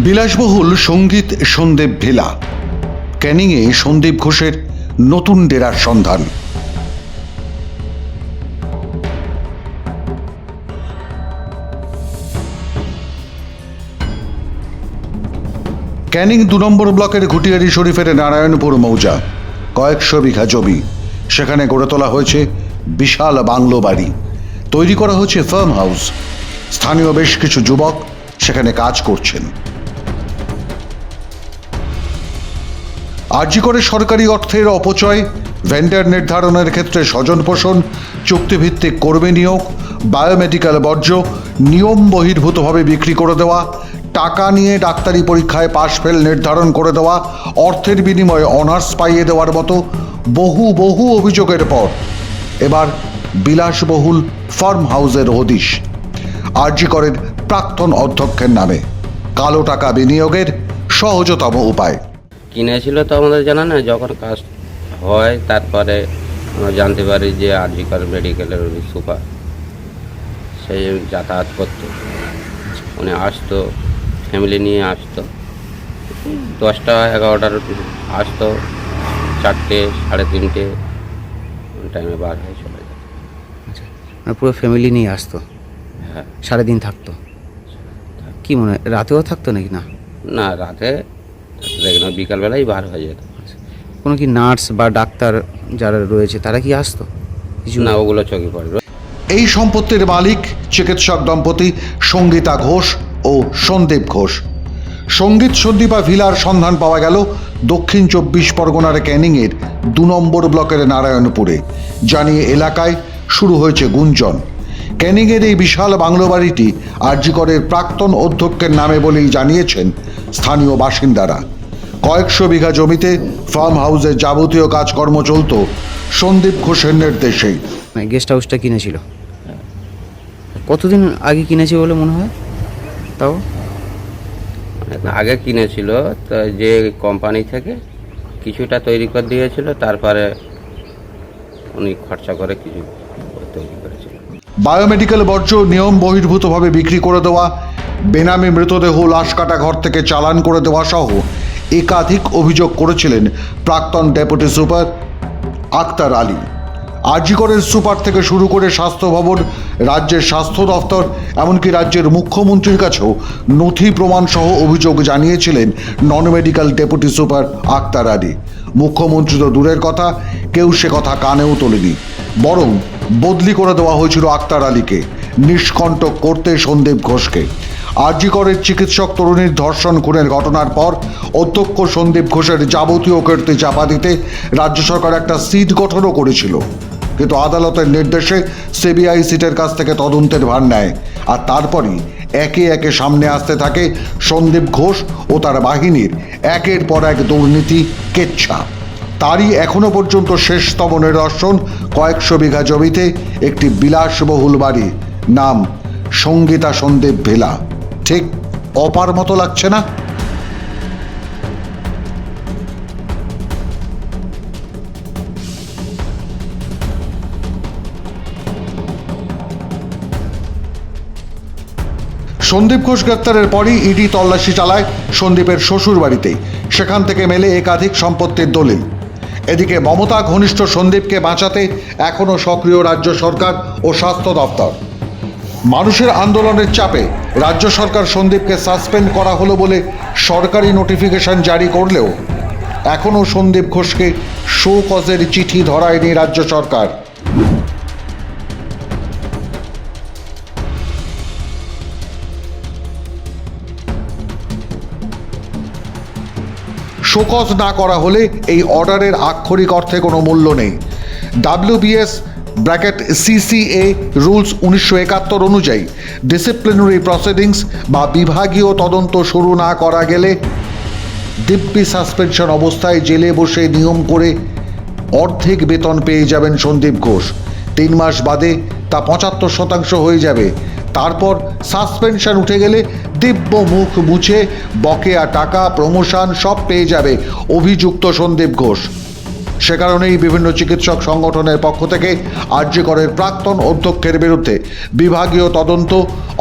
বিলাসবহুল সঙ্গীত সন্দেব ভিলা, ক্যানিংয়ে সন্দীপ ঘোষের নতুন ডেরার সন্ধান। ক্যানিং ২ নম্বর ব্লকের ঘুটিয়ারি শরীফের নারায়ণপুর মৌজা, কয়েকশো বিঘা জমি। সেখানে গড়ে তোলা হয়েছে বিশাল বাংলো বাড়ি, তৈরি করা হয়েছে ফার্ম হাউস। স্থানীয় বেশ কিছু যুবক সেখানে কাজ করছেন। আরজি করে সরকারি অর্থের অপচয়, ভেন্ডার নির্ধারণের ক্ষেত্রে স্বজন পোষণ, চুক্তিভিত্তিক কর্মী নিয়োগ, বায়োমেডিক্যাল বর্জ্য, নিয়ম বহির্ভূতভাবে বিক্রি করে দেওয়া, টাকা নিয়ে ডাক্তারি পরীক্ষায় পাশ ফেল নির্ধারণ করে দেওয়া, অর্থের বিনিময়ে অনার্স পাইয়ে দেওয়ার মতো বহু বহু অভিযোগের পর এবার বিলাসবহুল ফার্ম হাউসের হদিশ আরজি করের প্রাক্তন অধ্যক্ষের নামে। কালো টাকা বিনিয়োগের সহজতম উপায়। কিনেছিল তো আমাদের জানা না, যখন কাজ হয় তারপরে আমরা জানতে পারি যে আরজি কর মেডিকেলের উনি সুপার, সেই যাতায়াত করতো। উনি আসতো, ফ্যামিলি নিয়ে আসতো, 10টা 11টার আসতো, 4টে 3:30 টাইমে বার হয়ে চলে যেত। আচ্ছা, মানে পুরো ফ্যামিলি নিয়ে আসতো? হ্যাঁ। সারাদিন থাকতো? কি মনে হয় রাতেও থাকতো নাকি? না না, রাতে দেখলাম বিকালবেলাই বার হয়ে যেত। কোনো কি নার্স বা ডাক্তার যারা রয়েছে তারা কি আসতো? কিছু না, ওগুলো চোখে পড়বে। এই সম্পত্তির মালিক চিকিৎসক দম্পতি সঙ্গীতা ঘোষ ও সন্দীপ ঘোষ। সঙ্গীত সন্দীপা ভিলার সন্ধান পাওয়া গেল দক্ষিণ 24 পরগনার ক্যানিংয়ের 2 নম্বর ব্লকের নারায়ণপুরে। জানিয়ে এলাকায় শুরু হয়েছে গুঞ্জন। ক্যানিংয়ের এই বিশাল বাংলো বাড়িটি আরজি করের প্রাক্তন অধ্যক্ষের নামে বলেই জানিয়েছেন স্থানীয় বাসিন্দারা। কয়েকশো বিঘা জমিতে ফার্ম হাউসের যাবতীয় কাজকর্ম চলত সন্দীপ ঘোষের নির্দেশেই। গেস্ট হাউসটা কিনেছিল কতদিন আগে কিনেছে বলে মনে হয়? তাও আগে কিনেছিল তো, যে কোম্পানি থেকে কিছুটা তৈরি করে দিয়েছিল, তারপরে উনি খরচা করে কিছু তৈরি করেছিল। বায়োমেডিক্যাল বর্জ্য নিয়ম বহির্ভূতভাবে বিক্রি করে দেওয়া, বেনামে মৃতদেহ লাশ কাটা ঘর থেকে চালান করে দেওয়া সহ একাধিক অভিযোগ করেছিলেন প্রাক্তন ডেপুটি সুপার আক্তার আলী। আরজি করের সুপার থেকে শুরু করে স্বাস্থ্য ভবন, রাজ্যের স্বাস্থ্য দফতর, এমনকি রাজ্যের মুখ্যমন্ত্রীর কাছেও নথি প্রমাণ সহ অভিযোগ জানিয়েছিলেন non medical deputy super Akhtar Ali. মুখ্যমন্ত্রী তো দূরের কথা, কেউ সে কথা কানেও তোলেনি, বরং বদলি করে দেওয়া হয়েছিল আক্তার আলীকে, নিষ্কণ্টক করতে সন্দীপ ঘোষকে। আরজি করের চিকিৎসক তরুণীর ধর্ষণ খুনের ঘটনার পর অধ্যক্ষ সন্দীপ ঘোষের যাবতীয় কীর্তি চাপা দিতে রাজ্য সরকার একটা সিট গঠনও করেছিল, কিন্তু আদালতের নির্দেশে সিবিআই সিটের কাছ থেকে তদন্তের ভার নেয়। আর তারপরই একে একে সামনে আসতে থাকে সন্দীপ ঘোষ ও তার বাহিনীর একের পর এক দুর্নীতি কেচ্ছা। তারই এখনো পর্যন্ত শেষতম নিদর্শন কয়েকশো বিঘা জমিতে একটি বিলাসবহুল বাড়ি, নাম সঙ্গীতা সন্দীপ ভিলা। ঠিক অপার মতো লাগছে না? সন্দীপ ঘোষ গ্রেপ্তারের পরই ইডি তল্লাশি চালায় সন্দীপের শ্বশুর বাড়িতেই। সেখান থেকে মেলে একাধিক সম্পত্তির দলিল। এদিকে মমতা ঘনিষ্ঠ সন্দীপকে বাঁচাতে এখনও সক্রিয় রাজ্য সরকার ও স্বাস্থ্য দপ্তর। মানুষের আন্দোলনের চাপে রাজ্য সরকার সন্দীপকে সাসপেন্ড করা হলো বলে সরকারি নোটিফিকেশন জারি করলেও এখনও সন্দীপ ঘোষকে শো কজের চিঠি ধরায়নি রাজ্য সরকার। শোকজ না করা হলে এই অর্ডারের আক্ষরিক অর্থে কোনো মূল্য নেই। WBS(CCA) রুলস 1971 অনুযায়ী ডিসিপ্লিনারি প্রসিডিংস বা বিভাগীয় তদন্ত শুরু না করা গেলে দিব্যি সাসপেনশন অবস্থায় জেলে বসে নিয়ম করে অর্ধেক বেতন পেয়ে যাবেন সন্দীপ ঘোষ। 3 মাস বাদে তা 75% হয়ে যাবে। তারপর সাসপেনশন উঠে গেলে দিব্য মুখ মুছে বকেয়া টাকা, প্রমোশন সব পেয়ে যাবে অভিযুক্ত সন্দীপ ঘোষ। সে কারণেই বিভিন্ন চিকিৎসক সংগঠনের পক্ষ থেকে আরজি করের প্রাক্তন অধ্যক্ষের বিরুদ্ধে বিভাগীয় তদন্ত,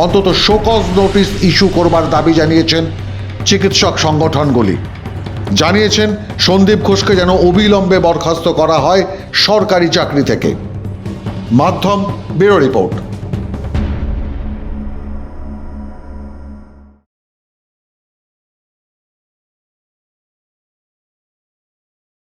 অন্তত শোকজ নোটিশ ইস্যু করবার দাবি জানিয়েছেন চিকিৎসক সংগঠনগুলি। জানিয়েছেন সন্দীপ ঘোষকে যেন অবিলম্বে বরখাস্ত করা হয় সরকারি চাকরি থেকে। মাধ্যম ব্যুরো রিপোর্ট।